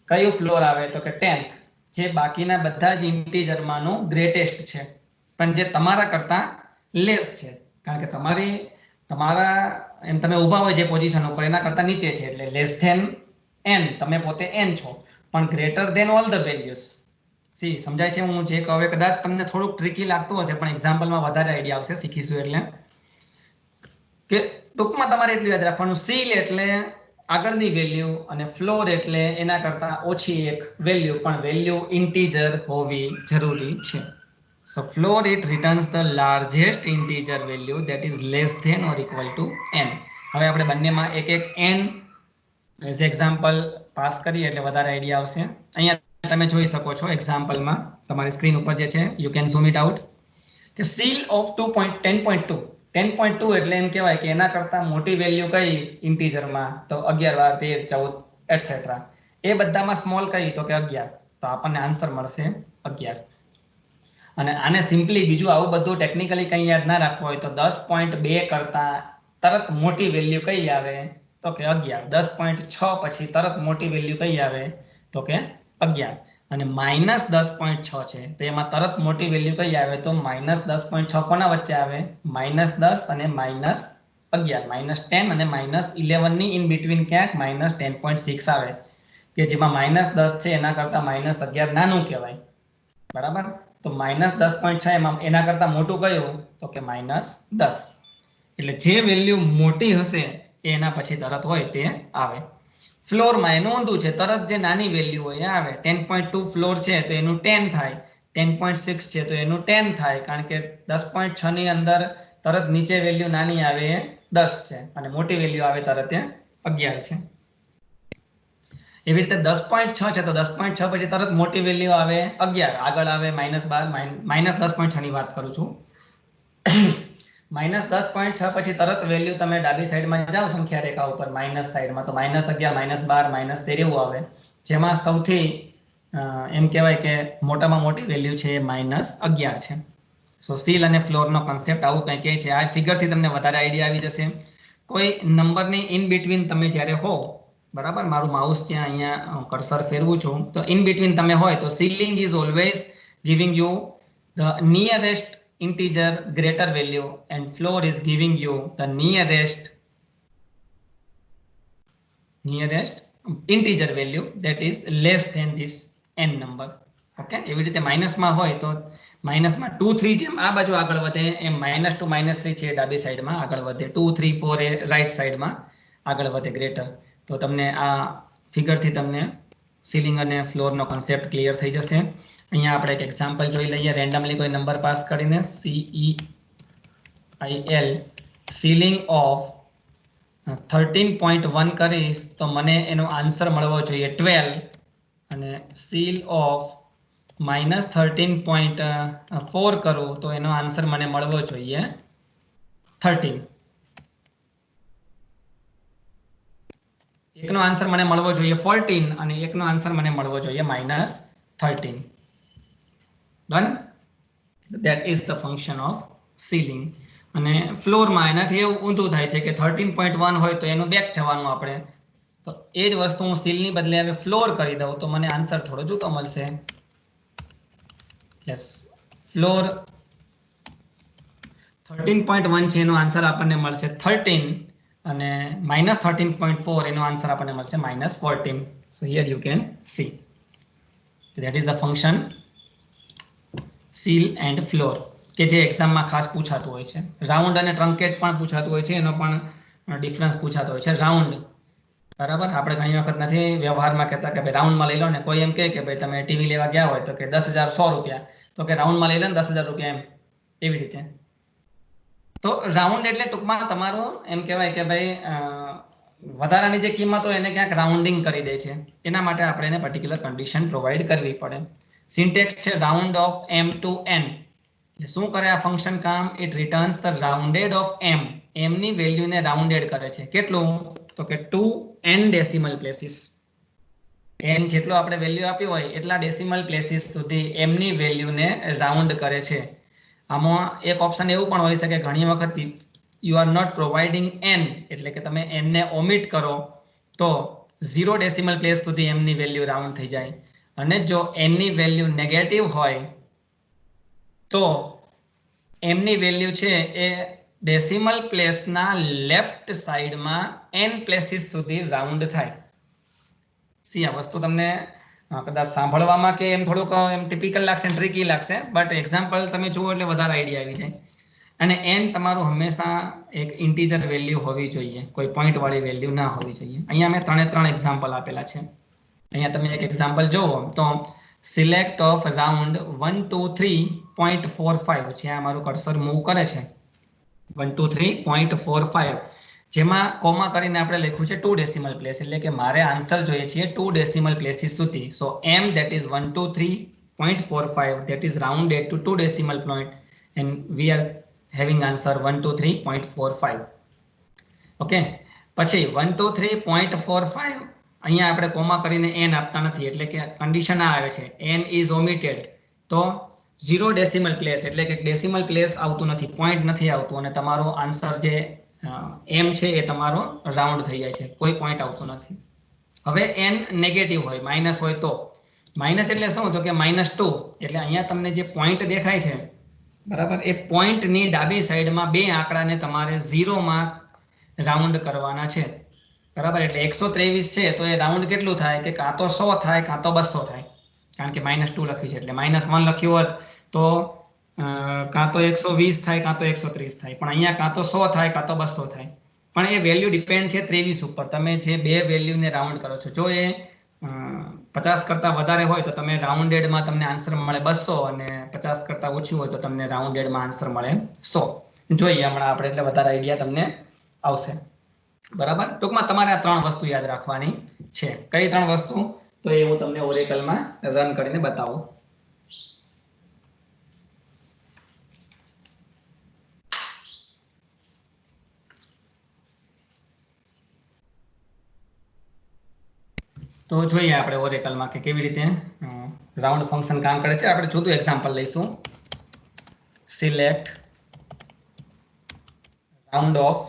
કયું ફ્લોર આવે તો કે 10th, જે બાકીના બધા જ ઇન્ટીજરમાંનું ગ્રેટેસ્ટ છે, પણ જે તમારા કરતા લેસ છે, કારણ કે તમારા એમ તમે ઊભા હોય જે પોઝિશન ઉપર એના કરતા નીચે છે, એટલે લેસ ધેન n, તમે પોતે n છો, પણ greater than all the values. See સમજાય છે હું જે કહું? કદાચ તમને થોડુંક ટ્રિકી લાગતું હશે, પણ એક્ઝામ્પલમાં વધારે આઈડિયા આવશે, શીખીશું એટલે. કે ટૂંકમાં તમારે એટલું યાદ રાખવાનું, સીલ એટલે આગળની વેલ્યુ અને ફ્લોર એટલે એના કરતા ઓછી એક વેલ્યુ, પણ વેલ્યુ ઇન્ટીજર હોવી જરૂરી છે. So floor it returns the largest integer value that is less than or equal to n. હવે આપણે બંનેમાં એક એક n એઝ એક્ઝામ્પલ પાસ કરીએ એટલે વધારે આઈડિયા આવશે. અહીંયા તમે જોઈ શકો છો એક્ઝામ્પલમાં તમારી સ્ક્રીન ઉપર જે છે, you can zoom it out, કે સીલ ઓફ 10.2 એટલે એમ કહેવાય કે એના કરતા મોટી વેલ્યુ કઈ ઇન્ટીજરમાં, તો 11 12 13 14 એટસેટ્રા. એ બધામાં સ્મોલ કઈ તો કે 11, તો આપણને આન્સર મળશે 11. અને આને સિમ્પલી બીજું આવું બધું ટેકનિકલી કંઈ યાદ ના રાખવું હોય તો 10.2 કરતા તરત મોટી વેલ્યુ કઈ આવે તો કે 11. 10.6 પછી તરત મોટી વેલ્યુ કઈ આવે તો કે 11. અને -10.6 છે તો એમાં તરત મોટી વેલ્યુ કઈ આવે તો -10.6 કોના વચ્ચે આવે? -10 અને -11, -10 અને -11 ની ઇન બિટવીન ક્યાંક -10.6 આવે, કે જેમાં -10 છે એના કરતા -11 નાનું કહેવાય, બરાબર. તો -10.6 એના કરતા મોટું કયું તો કે -10. એટલે જે વેલ્યુ મોટી હશે એ એના પછી તરત હોય તે આવે. ફ્લોરમાં એનું ઊંધું છે, તરત જે નાની વેલ્યુ હોય એ આવે. 10.2 ફ્લોર છે તો એનું 10 થાય, 10.6 છે તો એનું 10 થાય, કારણ કે 10.6 ની અંદર તરત નીચે વેલ્યુ નાની આવે એ 10 છે, અને મોટી વેલ્યુ આવે તરત એ 11 છે. એવી રીતે 10.6 છે તો 10.6 પછી તરત મોટી વેલ્યુ આવે 11, આગળ આવે -12, -10.6 ની વાત કરું છું. -10.6 પછી તરત વેલ્યુ તમે ડાબી સાઈડમાં જાઓ સંખ્યા રેખા ઉપર માઇનસ સાઈડમાં, તો -11, -12, -13 એવું આવે, જેમાં સૌથી એમ કહેવાય કે મોટામાં મોટી વેલ્યુ છે એ -11 છે. સો સીલ અને ફ્લોરનો કોન્સેપ્ટ આવું કંઈ કહે છે. આ ફિગરથી તમને વધારે આઈડિયા આવી જશે. કોઈ નંબરની ઇન બિટવીન તમે જ્યારે હો, બરાબર, મારું માઉસ છે અહીંયા કર્સર ફેરવું છું, તો ઇન બિટવીન તમે હોય તો ceiling is always giving you the nearest integer greater value and floor is giving you the nearest integer value that is less than this n number. Okay, એવી રીતે માઇનસમાં હોય તો માઇનસમાં 2 3 જેમ આ બાજુ આગળ વધે એમ -2 -3 છે ડાબી સાઈડમાં આગળ વધે, 2 3 4 એ રાઈટ સાઈડમાં આગળ વધે ગ્રેટર. તો તમને આ ફિગરથી તમને સીલિંગ અને ફ્લોરનો કોન્સેપ્ટ ક્લિયર થઈ જશે. અહીંયા આપણે એક એક્ઝામ્પલ જોઈ લઈએ, રેન્ડમલી કોઈ નંબર પાસ કરીને. CEIL સીલિંગ ઓફ 13.1 કરીશ તો મને એનો આન્સર મળવો જોઈએ 12, અને સીલ ઓફ -13.4 કરું તો એનો આન્સર મને મળવો જોઈએ 13. એકનો આન્સર મને મળવો જોઈએ 14 અને એકનો આન્સર મને મળવો જોઈએ -13. Done. That is the function of ceiling. અને ફ્લોરમાં એનાથી એવું ઊંધું થાય છે કે 13.1 હોય તો એનું બેક જવાનું આપણે, તો એ જ વસ્તુ હું સીલની બદલે હવે ફ્લોર કરી દઉં તો મને આન્સર થોડો જુદો મળશે. યસ, ફ્લોર 13.1 છે એનો આન્સર આપણને મળશે 13, અને -13.4 એનો આન્સર આપણને મળશે -14. So here you can see that is the function seal and floor, કે જે એક્ઝામમાં ખાસ પૂછાતું હોય છે. રાઉન્ડ અને ટ્રંકેટ પણ પૂછાતું હોય છે, એનો પણ ડિફરન્સ પૂછાતો હોય છે. રાઉન્ડ बराबर। આપણે ઘણી વખત નથી વ્યવહારમાં કહેતા કે ભાઈ રાઉન્ડમાં લઈ લો ને, કોઈ એમ કહે કે ભાઈ તમે ટીવી લેવા ગયા હોય તો કે 10,100 રૂપિયા, તો કે રાઉન્ડમાં લઈ લો ને 10,000 રૂપિયા, એમ એવી રીતે. તો રાઉન્ડ એટલે ટૂંકમાં તમારું એમ કહેવાય કે ભાઈ વધારાની જે કિંમત હોય એને ક્યાંક રાઉન્ડિંગ કરી દે છે, એના માટે આપણે એને પર્ટિક્યુલર કન્ડિશન પ્રોવાઈડ કરવી પડે. સિન્ટેક્સ છે round off m to n. શું કરે આ ફંક્શન કામ? It returns the rounded of m. m ની વેલ્યુને રાઉન્ડેડ કરે છે. કેટલું? તો કે 2n ડેસિમલ પ્લેસીસ. n જેટલો આપણે વેલ્યુ આપ્યું હોય એટલા ડેસિમલ પ્લેસીસ સુધી m ની વેલ્યુને રાઉન્ડ કરે છે. આમાં એક ઓપ્શન એવું પણ હોઈ શકે ઘણી વખત, you are not providing n, એટલે કે તમે n ને ઓમિટ કરો તો 0 ડેસિમલ પ્લેસ સુધી m ની વેલ્યુ રાઉન્ડ થઈ જાય. અને જો n ની વેલ્યુ નેગેટિવ હોય તો m ની વેલ્યુ છે એ ડેસિમલ પ્લેસના લેફ્ટ સાઈડમાં n પ્લેસીસ સુધી રાઉન્ડ થાય. સી આ વસ્તુ તમને કદાચ સાંભળવામાં કે એમ થોડુંક એમ ટિપિકલ લાગશે, ટ્રિકી લાગશે, બટ એક્ઝામ્પલ તમે જુઓ એટલે વધારે આઈડિયા આવી જાય. અને n તમારું હંમેશા એક ઇન્ટીજર વેલ્યુ હોવી જોઈએ, કોઈ પોઈન્ટ વાળી વેલ્યુ ના હોવી જોઈએ. અહીંયા મેં 3 એક્ઝામ્પલ આપેલા છે. અહીંયા તમે એક એક્ઝામ્પલ જુઓ તો સિલેક્ટ ઓફ રાઉન્ડ 123.45, જ્યાં મારું કર્સર મૂવ કરે છે 123.45, જેમાં કોમા કરીને આપણે લખ્યું છે 2 ડેસિમલ પ્લેસ, એટલે કે મારે આન્સર જોઈએ છે 2 ડેસિમલ પ્લેસીસ સુધી. સો m that is 123.45 that is rounded to 2 decimal point and we are having answer 123.45. Okay, પછી 123.45 અહીંયા આપણે કોમા કરીને n આપતા નથી, એટલે કે કન્ડિશન આ આવે છે n is omitted, તો 0 ડેસિમલ પ્લેસ, એટલે કે ડેસિમલ પ્લેસ આવતું નથી, પોઈન્ટ નથી આવતું, અને તમારો આન્સર જે m છે એ તમારો રાઉન્ડ થઈ જાય છે, કોઈ પોઈન્ટ આવતો નથી. હવે n નેગેટિવ હોય, માઇનસ હોય તો માઇનસ એટલે શું? તો કે -2, એટલે અહીંયા તમને જે પોઈન્ટ દેખાય છે બરાબર, એ પોઈન્ટની ડાબી સાઈડમાં બે આંકડાને તમારે 0 માં રાઉન્ડ કરવાના છે. બરાબર, એટલે 123 છે તો એ રાઉન્ડ કેટલું થાય કે કાં તો 100 થાય કાં તો 200 થાય, કારણ કે -2 લખી છે. એટલે -1 લખ્યું હોત તો કાં તો 120 થાય કાં તો 130 થાય, પણ અહીંયા કાં તો 100 થાય કાં તો 200 થાય. પણ એ વેલ્યુ ડિપેન્ડ છે 23 ઉપર, તમે જે બે વેલ્યુને રાઉન્ડ કરો છો. જો એ 50 કરતાં વધારે હોય તો તમે રાઉન્ડેડમાં તમને આન્સર મળે 200, અને 50 કરતાં ઓછું હોય તો તમને રાઉન્ડેડમાં આન્સર મળે 100. જોઈએ હમણાં આપણે, એટલે વધારે આઈડિયા તમને આવશે. બરાબર, ટૂંકમાં તમારે આ 3 વસ્તુ યાદ રાખવાની છે. કઈ 3 વસ્તુ? તો એ હું તમને ઓરેકલમાં રન કરીને બતાવું. તો જોઈએ આપણે ઓરેકલમાં કે કેવી રીતે રાઉન્ડ ફંક્શન કામ કરે છે. આપણે જુદું એક્ઝામ્પલ લઈશું. Select round of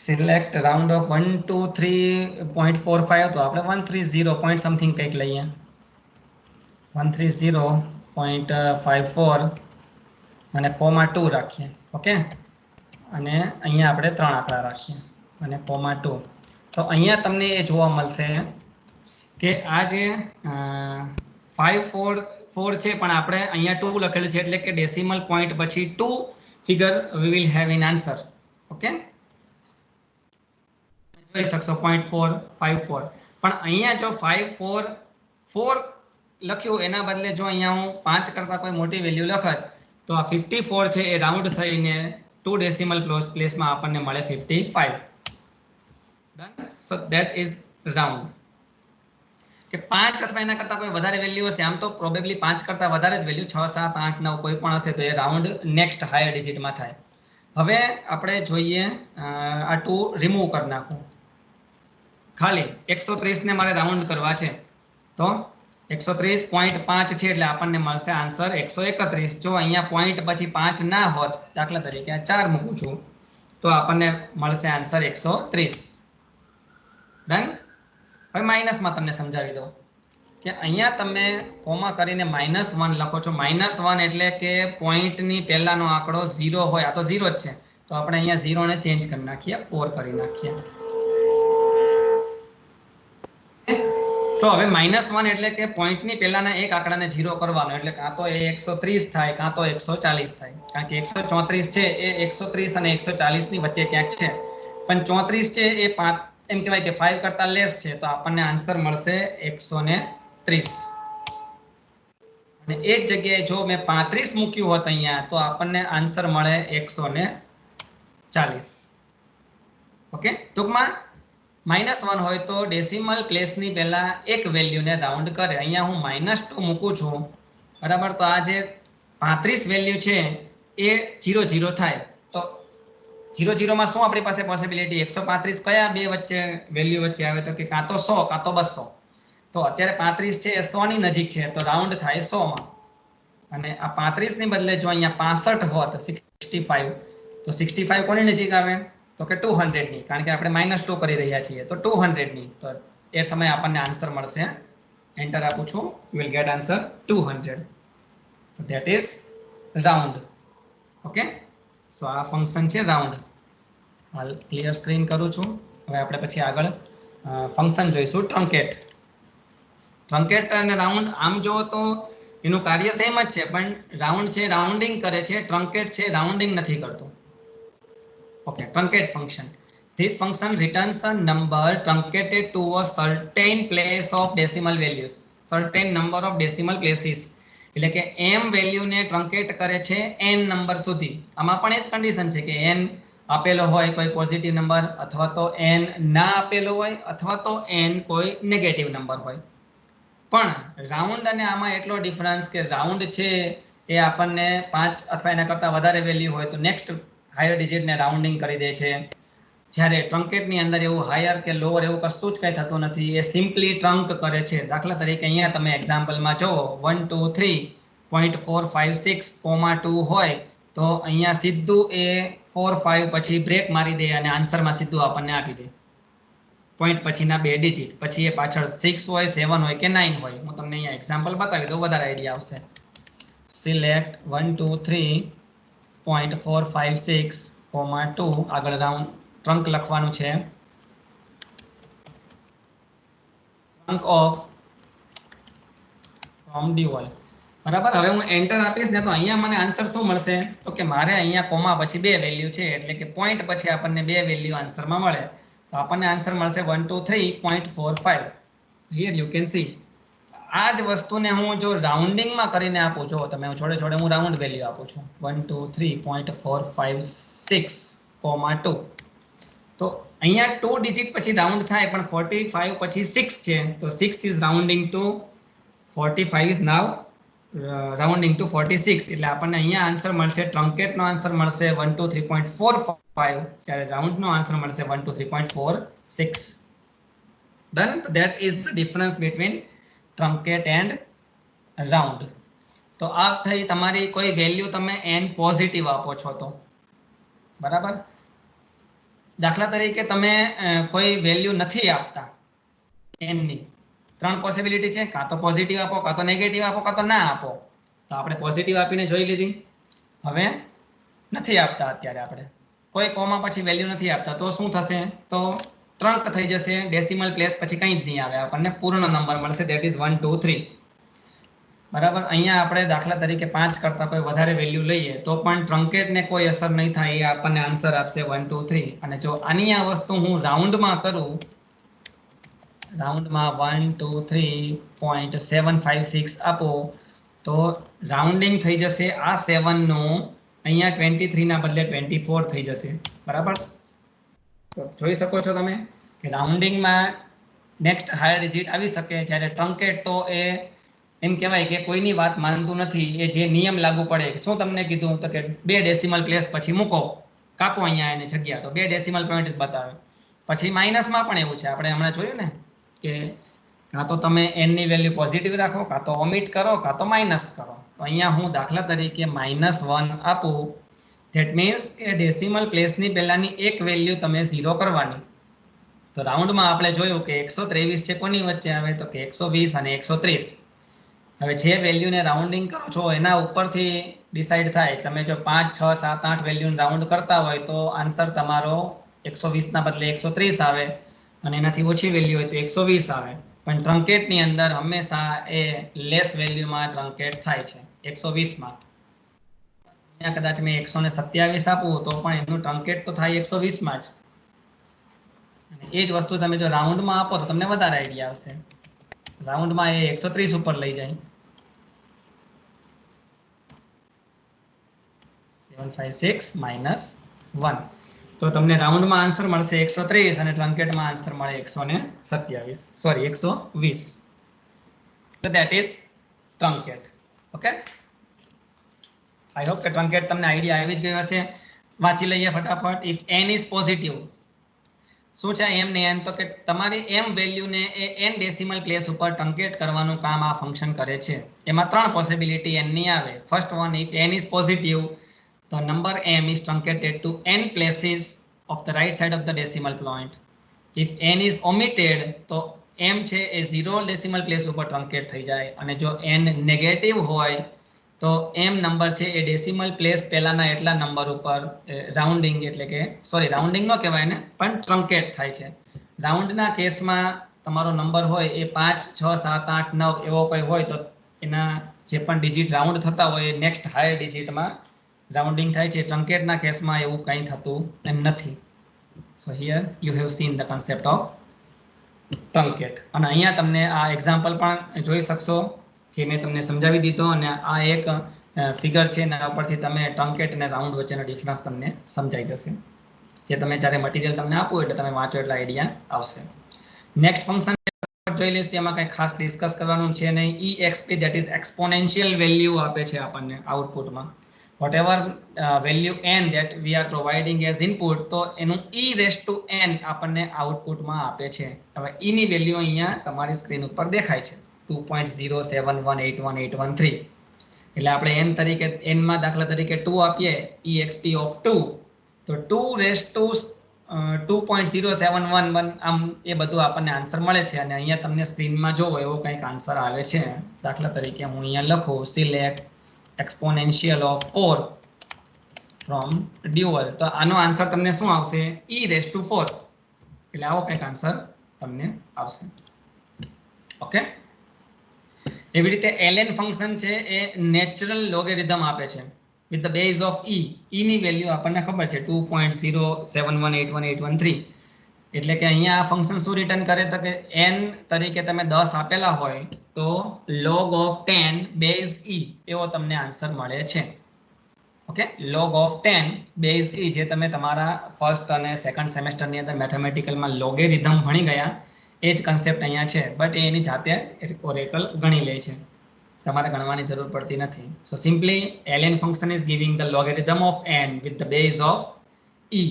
select round of 123.45, તો આપણે 130 પોઈન્ટ સમથિંગ કંઈક લઈએ, 130.54 અને (2) રાખીએ. ઓકે, અને અહીંયા આપણે 3 આંકડા રાખીએ અને (2). તો અહીંયા તમને એ જોવા મળશે કે આ જે 544 છે, પણ આપણે અહીંયા 2 લખેલું છે, એટલે કે ડેસિમલ પોઈન્ટ પછી 2 figure we will have in answer. Okay, જોઈ શકશો 0.454, પણ અહીંયા જો 544 લખ્યું એના બદલે જો અહીંયા હું 5 કરતાં કોઈ મોટી વેલ્યુ લખત તો આ 54 છે એ રાઉન્ડ થઈને 2 ડેસિમલ પ્લેસમાં આપણને મળે 55. Done. So that is round. કે 5 અથવા એના કરતાં કોઈ વધારે વેલ્યુ હશે, આમ તો પ્રોબેબલી 5 કરતાં વધારે જ વેલ્યુ 6, 7, 8, 9 કોઈ પણ હશે તો એ રાઉન્ડ નેક્સ્ટ હાયર ડિજિટમાં થાય. હવે આપણે જોઈએ આ 2 રિમૂવ કરી નાખું, ખાલી 130 ને મારે રાઉન્ડ કરવા છે, તો 130.5 છે એટલે આપણને મળશે આન્સર 131. જો અહીંયા પોઈન્ટ પછી 5 ના હોત, દાખલા તરીકે આ 4 મૂકું છું, તો આપણને મળશે આન્સર 130. ડન. હવે માઇનસમાં તમને સમજાવી દઉં કે અહીંયા તમે કોમા કરીને -1 લખો છો. -1 એટલે કે પોઈન્ટની પહેલાનો આંકડો 0 હોય, આ તો 0 જ છે, તો આપણે અહીંયા 0 ને ચેન્જ કરી નાખીએ, 4 કરી નાખીએ. તો હવે -1 એટલે કે પોઈન્ટની પહેલાના એક આંકડાને 0 કરવાનો, એટલે કાં તો એ 130 થાય કાં તો 140 થાય, કારણ કે 134 છે એ 130 અને 140 ની વચ્ચે ક્યાંક છે, પણ 34 છે એ 5 એમ કહેવાય કે 5 કરતા લેસ છે, તો આપણને આન્સર મળશે 130. અને એ જ જગ્યાએ જો મેં 35 મૂક્યું હોત અહીંયા, તો આપણને આન્સર મળે 140. ઓકે, ટૂંકમાં -1 હોય તો ડેસિમલ પ્લેસની પહેલા એક વેલ્યુને રાઉન્ડ કરે. અહીંયા હું -2 મૂકું છું, બરાબર, તો આ જે 35 વેલ્યુ છે એ 00 થાય, તો 00 માં શું આપણી પાસે પોસિબિલિટી, 135 કયા બે વચ્ચે વેલ્યુ વચ્ચે આવે, તો કે કાં તો 100 કાં તો 200. તો અત્યારે 35 છે એ 100 ની નજીક છે, તો રાઉન્ડ થાય 100 માં. અને આ 35 ની બદલે જો અહીંયા 65 હોત, 65, તો 65 કોની નજીક આવે, તો કે 200 ની, કારણ કે આપણે -2 કરી રહ્યા છીએ, તો 200 ની. તો એ સમયે આપણને આન્સર મળશે, એન્ટર આપું છું, you will get answer 200. that is round. Okay, સો આ ફંક્શન છે રાઉન્ડ. હાલ ક્લિયર સ્ક્રીન કરું છું. હવે આપણે પછી આગળ ફંક્શન જોઈશું ટ્રંકેટ. ટ્રંકેટ અને રાઉન્ડ આમ જો તો એનું કાર્ય સેમ જ છે, પણ રાઉન્ડ છે રાઉન્ડિંગ કરે છે, ટ્રંકેટ છે રાઉન્ડિંગ નથી કરતો. Okay, ટ્રંકેટ function. This function returns a number truncated to a certain place of decimal values. Certain number of decimal places. એટલે કે m વેલ્યુને ટ્રંકેટ કરે છે n નંબર સુધી. આમાં પણ એ જ કન્ડિશન છે કે n આપેલો હોય કોઈ પોઝિટિવ નંબર, અથવા તો n ના આપેલો હોય, અથવા તો n કોઈ નેગેટિવ નંબર હોય. પણ રાઉન્ડ અને આમાં એટલો ડિફરન્સ કે રાઉન્ડ છે એ આપણને 5 અથવા એના કરતાં વધારે વેલ્યુ હોય તો નેક્સ્ટ હાયર ડિજિટને રાઉન્ડિંગ કરી દે છે. જ્યારે ટ્રંકેટની અંદર એવું હાયર કે લોઅર એવું કશું જ કંઈ થતું નથી, એ સિમ્પલી ટ્રંક કરે છે. દાખલા તરીકે અહીંયા તમે એક્ઝામ્પલમાં જુઓ 123.456,2 હોય, તો અહીંયા સીધું એ 4 5 પછી બ્રેક મારી દે અને આન્સરમાં સીધું આપણને આપી દે. પોઈન્ટ પછીના બે ડિજિટ, પછી એ પાછળ 6 હોય, 7 હોય કે 9 હોય. હું તમને અહીંયા એક્ઝામ્પલ બતાવી દઉં, વધારે આઈડિયા આવશે. સિલેક્ટ 123.456,2 આગળ રાઉન્ડ ટ્રંક લખવાનું છે, ટ્રંક ઓફ ફ્રોમ dy. બરાબર, હવે હું એન્ટર આપીશ ને તો અહીંયા મને આન્સર શું મળશે, તો કે મારે અહીંયા કોમા પછી બે વેલ્યુ છે, એટલે કે પોઈન્ટ પછી આપણને બે વેલ્યુ આન્સરમાં મળે, તો આપણને આન્સર મળશે 123.45. Here you can see. આ જ વસ્તુને હું જો રાઉન્ડિંગમાં કરીને આપું છું, તમે છોડે છોડે હું રાઉન્ડ વેલ્યુ આપું છું 123.456,2. તો અહીંયા 2 ડિજિટ પછી રાઉન્ડ થાય, પણ 45 પછી 6 છે, તો 6 is rounding to 45 is now rounding to 46. એટલે આપણને અહીંયા આન્સર મળશે, ટ્રંકેટનો આન્સર મળશે 123.45, જ્યારે રાઉન્ડનો આન્સર મળશે 123.46. Then that is the difference between truncate and round. તો આ થઈ તમારી કોઈ વેલ્યુ તમે n પોઝિટિવ આપો છો તો, બરાબર. દાખલા તરીકે તમે કોઈ વેલ્યુ નથી આપતા n ની, ત્રણ પોસિબિલિટી છે, કાં તો પોઝિટિવ આપો, કાં તો નેગેટિવ આપો, કાં તો ના આપો. તો આપણે પોઝિટિવ આપીને જોઈ લીધી. હવે નથી આપતા, અત્યારે આપણે કોઈ કોમા પછી વેલ્યુ નથી આપતા, તો શું થશે, તો ટ્રંક થઈ જશે, ડેસિમલ પ્લેસ પછી કંઈ જ નહીં આવે, આપણને પૂર્ણ નંબર મળશે, ધેટ ઇઝ 1 2 3. બરાબર. અહીંયા આપણે દાખલા તરીકે 5 કરતાં કોઈ વધારે વેલ્યુ લઈએ તો પણ ટ્રંકેટને કોઈ અસર નહીં થાય, એ આપણને આન્સર આપશે 1 2 3. અને જો આની આ વસ્તુ હું રાઉન્ડમાં કરું, રાઉન્ડમાં 1 2 3.756 આપો, તો રાઉન્ડિંગ થઈ જશે આ 7 નું અહીંયા 23 ના બદલે 24 થઈ જશે. બરાબર. તો જોઈ શકો છો તમે કે રાઉન્ડિંગમાં નેક્સ્ટ હાયર ડિજિટ આવી શકે, જ્યારે ટ્રંકેટ તો એ એમ કહેવાય કે કોઈની વાત માનતું નથી, એ જે નિયમ લાગુ પડે. શું તમને કીધું, તો કે 2 ડેસિમલ પ્લેસ પછી મૂકો, કાપો અહીંયા એને જગ્યા, તો 2 ડેસિમલ પોઈન્ટ જ બતાવે. પછી માઇનસમાં પણ એવું છે, આપણે હમણાં જોયું ને કે કાં તો તમે n ની વેલ્યુ પોઝિટિવ રાખો, કાં તો ઓમિટ કરો, કાં તો માઇનસ કરો. તો અહીંયા હું દાખલા તરીકે -1 આપું, ધેટ મીન્સ કે ડેસિમલ પ્લેસની પહેલાની એક વેલ્યુ તમે 0 કરવાની. તો રાઉન્ડમાં આપણે જોયું કે 123 છે, કોની વચ્ચે આવે, તો કે 120 અને 130. હવે જે વેલ્યુને રાઉન્ડિંગ કરો છો એના ઉપરથી ડિસાઈડ થાય. તમે જો 5 6 7 8 વેલ્યુને રાઉન્ડ કરતા હોય તો આન્સર તમારો 120 ના બદલે 130 આવે, અને એનાથી ઓછી વેલ્યુ હોય તો 120 આવે. પણ ટ્રંકેટની અંદર હંમેશા એ લેસ વેલ્યુમાં ટ્રંકેટ થાય છે 120 માં. અહીંયા કદાચ મેં 127 આપું તો પણ એનું ટ્રંકેટ તો થાય 120 માં જ. અને એ જ વસ્તુ તમે જો રાઉન્ડમાં આપો તો તમને વધારે આઈડિયા આવશે. રાઉન્ડમાં એ 130 ઉપર લઈ જાય. 756 - 1 તો તમને રાઉન્ડમાં આન્સર મળશે 130 અને ટ્રંકેટમાં આન્સર મળે 127 સોરી 120. તો that is ટ્રંકેટ. Okay, I hope કે ટ્રંકેટ તમને આઈડિયા આવી જ ગયો હશે. વાંચી લઈએ ફટાફટ. ઇફ n ઇઝ પોઝિટિવ, શું છે એમ ને એન, તો કે તમારી એમ વેલ્યુને એ n ડેસિમલ પ્લેસ ઉપર ટ્રંકેટ કરવાનું કામ આ ફંક્શન કરે છે. એમાં 3 પોસિબિલિટી n ની આવે. First one, if n is positive, the number m is truncated to n places of the right side of the decimal point. If n is omitted, તો m છે એ 0 ડેસિમલ પ્લેસ ઉપર ટ્રંકેટ થઈ જાય. અને જો n negative હોય તો m number છે એ ડેસિમલ પ્લેસ પહેલાના એટલા નંબર ઉપર રાઉન્ડિંગ એટલે કે સોરી રાઉન્ડિંગ નો કહેવાય ને, પણ ટ્રંકેટ થાય છે. રાઉન્ડના કેસમાં તમારો નંબર હોય એ 5 6 7 8 9 એવો કોઈ હોય તો એના જે પણ ડિજિટ રાઉન્ડ થતા હોય એ નેક્સ્ટ હાયર ડિજિટમાં રાઉન્ડિંગ થાય છે. ટ્રંકેટના કેસમાં એવું કંઈ થતું નથી. સો here you have seen the concept of ટ્રંકેટ. અને અહીંયા તમને આ એક્ઝામ્પલ પણ જોઈ શકશો જે મેં તમને સમજાવી દીધો. અને આ એક ફિગર છે એના ઉપરથી તમે ટ્રંકેટ અને રાઉન્ડ વચ્ચેનો ડિફરન્સ તમને સમજાઈ જશે. જે તમે જ્યારે મટીરિયલ તમને આપો એટલે તમે વાંચો એટલે આઈડિયા આવશે. નેક્સ્ટ ફંક્શન જોઈ લઈશું. એમાં કંઈ ખાસ ડિસ્કસ કરવાનું છે નહીં. exp that is exponential value આપે છે આપણને આઉટપુટમાં. whatever value n that we are providing as input, તો એનું e raised to n આપણને આઉટપુટમાં આપે છે. હવે e ની વેલ્યુ અહીંયા તમારી સ્ક્રીન ઉપર દેખાય છે 2.07181813. એટલે આપણે n તરીકે n માં દાખલા તરીકે 2 આપીએ exp of 2, તો 2 raised to 2.0711 આમ એ બધું આપણને આન્સર મળે છે. અને અહીંયા તમને સ્ક્રીનમાં જોવો એવો કંઈક આન્સર આવે છે. દાખલા તરીકે હું અહીંયા લખું select exponential of 4 from dual, તો આનો આન્સર તમને શું આવશે? e raised to 4. એટલે આવો કંઈક આન્સર તમને આવશે. ઓકે, એવી રીતે ln ફંક્શન છે એ નેચરલ લોગેરિધમ આપે છે with the base of e. e ની વેલ્યુ આપણને ખબર છે 2.07181813. એટલે કે અહીંયા આ ફંક્શન શું રિટર્ન કરે તો કે n તરીકે તમે 10 આપેલા હોય તો log of 10 base e એવો તમને આન્સર મળે છે. Okay, log of 10 base e જે તમે તમારા ફર્સ્ટ અને સેકન્ડ સેમેસ્ટરની અંદર મેથેમેટિકલમાં લોગેરિધમ ભણી ગયા એ જ કન્સેપ્ટ અહીંયા છે. બટ એની જાતે ઓરેકલ ગણી લે છે, તમારે ગણવાની જરૂર પડતી નથી. So simply ln function is giving the logarithm of n with the base of e.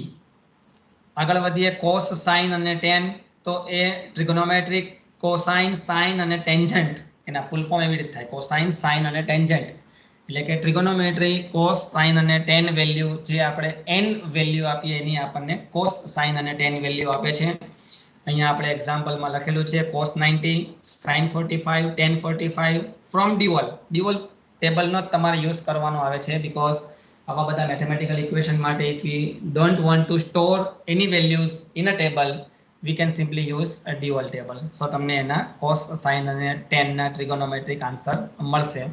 આગળ વધીએ કોસ સાઇન અને ટેન. તો એ ટ્રિગોનોમેટ્રિક કોસાઇન સાઇન અને ટેન્જન્ટ, એના ફૂલ ફોર્મ એવી રીતે થાય કોસાઇન સાઇન અને ટેન્જન્ટ. એટલે કે ટ્રિગોનોમેટ્રી કોસ સાઇન અને ટેન વેલ્યુ જે આપણે n વેલ્યુ આપીએ એની આપણને કોસ સાઇન અને ટેન વેલ્યુ આપે છે. અહીંયા આપણે એક્ઝામ્પલમાં લખેલું છે cos 90 sin 45 tan 45 from dual. Dual ટેબલનો જ તમારે યુઝ કરવાનો આવે છે બીકોઝ આવા બધા મેથેમેટિકલ ઇક્વેશન માટે if we don't want to store any values in a table, we can simply use a dual table. so તમને એના cos sin અને tan ના ટ્રિગોનોમેટ્રિક આન્સર મળશે.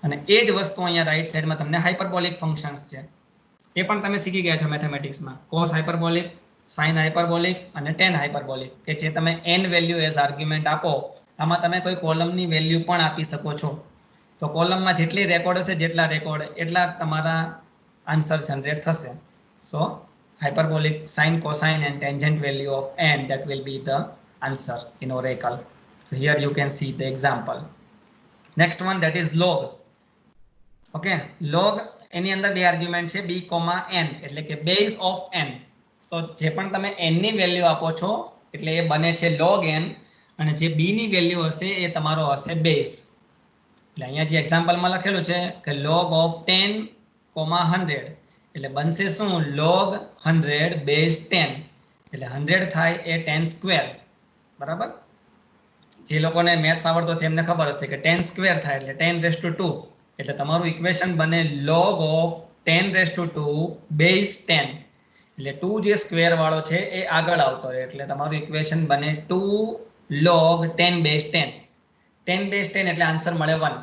અને એ જ વસ્તુ અહીંયા રાઈટ સાઈડમાં તમને હાઇપરબોલિક ફંક્શન્સ છે એ પણ તમે શીખી ગયા છો મેથેમેટિક્સમાં. cos હાઇપરબોલિક, sin હાઇપરબોલિક અને tan હાઇપરબોલિક કે જે તમે n વેલ્યુ એઝ આર્ગ્યુમેન્ટ આપો. આમાં તમે કોઈ કોલમની વેલ્યુ પણ આપી શકો છો. તો કોલમમાં જેટલી રેકોર્ડ હશે જેટલા રેકોર્ડ એટલા તમારા આન્સર જનરેટ થશે. સો hyperbolic sine cosine and tangent value of n, that will be the answer in oracle. So here you can see the example. Next one, that is log. Okay, log એની અંદર બે argument છે b, n એટલે કે base of n. તો જે પણ તમે n ની વેલ્યુ આપો છો એટલે એ બને છે log n અને જે b ની વેલ્યુ હશે એ તમારો હશે બેઝ. એટલે અહીંયા જે એક્ઝામ્પલમાં લખેલું છે કે log of 10, 100 એટલે બનશે શું? log 100 base 10 એટલે 100 થાય એ 10 સ્ક્વેર. બરાબર, જે લોકોને મેથ્સ આવડતો હશે એમને ખબર હશે કે 10 સ્ક્વેર થાય એટલે 10 raised to 2. એટલે તમારું ઇક્વેશન બને log of 10 raised to 2 base 10. એટલે 2 જે સ્ક્વેર વાળો છે એ આગળ આવતો રહે એટલે તમારું ઇક્વેશન બને 2 log 10 base 10. 10 base 10 એટલે આન્સર મળે 1.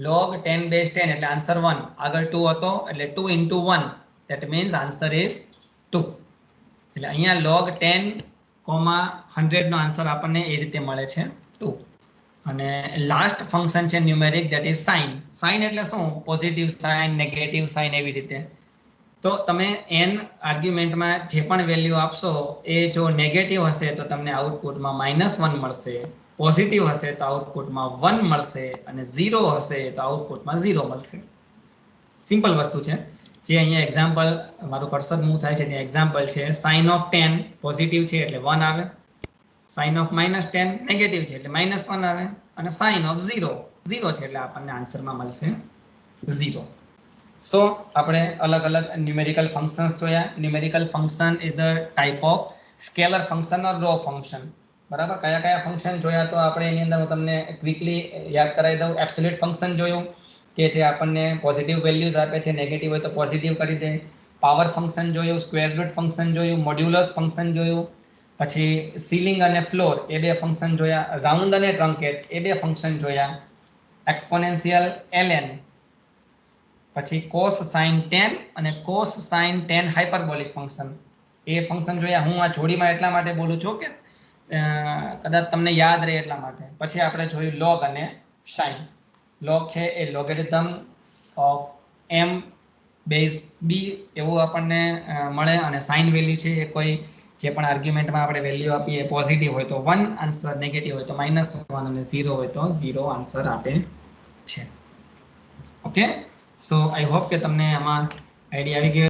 log 10 base 10 એટલે આન્સર 1. આગળ 2 હતો એટલે 2 into 1. That means answer is 2. એટલે અહીંયા log 10, 100 નો આન્સર આપણને એ રીતે મળે છે 2. અને લાસ્ટ ફંક્શન છે numeric, that is sin. sin એટલે શું? પોઝિટિવ સાઇન, નેગેટિવ સાઇન, એવી રીતે. તો તમે n આર્ગ્યુમેન્ટમાં જે પણ વેલ્યુ આપશો એ જો નેગેટિવ હશે તો તમને આઉટપુટમાં -1 મળશે, પોઝિટિવ હશે તો આઉટપુટમાં 1 મળશે, અને 0 હશે તો આઉટપુટમાં 0 મળશે. સિમ્પલ વસ્તુ છે. જે અહીંયા એક્ઝામ્પલ મારું કર્સર મૂવ થાય છે ત્યાં એક્ઝામ્પલ છે. sin of 10 પોઝિટિવ છે એટલે 1 આવે, sin of -10 નેગેટિવ છે એટલે -1 આવે, અને sin of 0 0 છે એટલે આપણને આન્સરમાં મળશે 0. સો આપણે અલગ અલગ ન્યુમેરિકલ ફંક્શન્સ જોયા. Numerical function is a type of scalar function or row function. બરાબર, કયા કયા ફંક્શન જોયા તો આપણે એની અંદર હું તમને ક્વિકલી યાદ કરાવી દઉં. એબ્સોલ્યુટ ફંક્શન જોયું કે જે આપણને પોઝિટિવ વેલ્યુઝ આપે છે, નેગેટિવ હોય તો પોઝિટિવ કરી દે. પાવર ફંક્શન જોયું, સ્ક્વેર રૂટ ફંક્શન જોયું, મોડ્યુલસ ફંક્શન જોયું. પછી સીલિંગ અને ફ્લોર એ બે ફંક્શન જોયા. રાઉન્ડ અને ટ્રંકેટ એ બે ફંક્શન જોયા. એક્સપોનેન્શિયલ ln, પછી cos sin 10 અને cos sin 10 હાઇપરબોલિક ફંક્શન, એ ફંક્શન જોયા. હું આ જોડીમાં એટલા માટે બોલું છું કે કદાચ તમને યાદ રહે એટલા માટે. પછી આપણે જોયું log અને sin. log છે એ logarithm of m base b એવું આપણને મળે, અને sin વેલ્યુ છે એ કોઈ જે પણ આર્ગ્યુમેન્ટમાં આપણે વેલ્યુ આપીએ પોઝિટિવ હોય તો 1 આન્સર, નેગેટિવ હોય તો -1, અને 0 હોય તો 0 આન્સર આપે છે. ઓકે, સો આઈ હોપ કે તમને આમાં આઈડિયા આવી ગયો.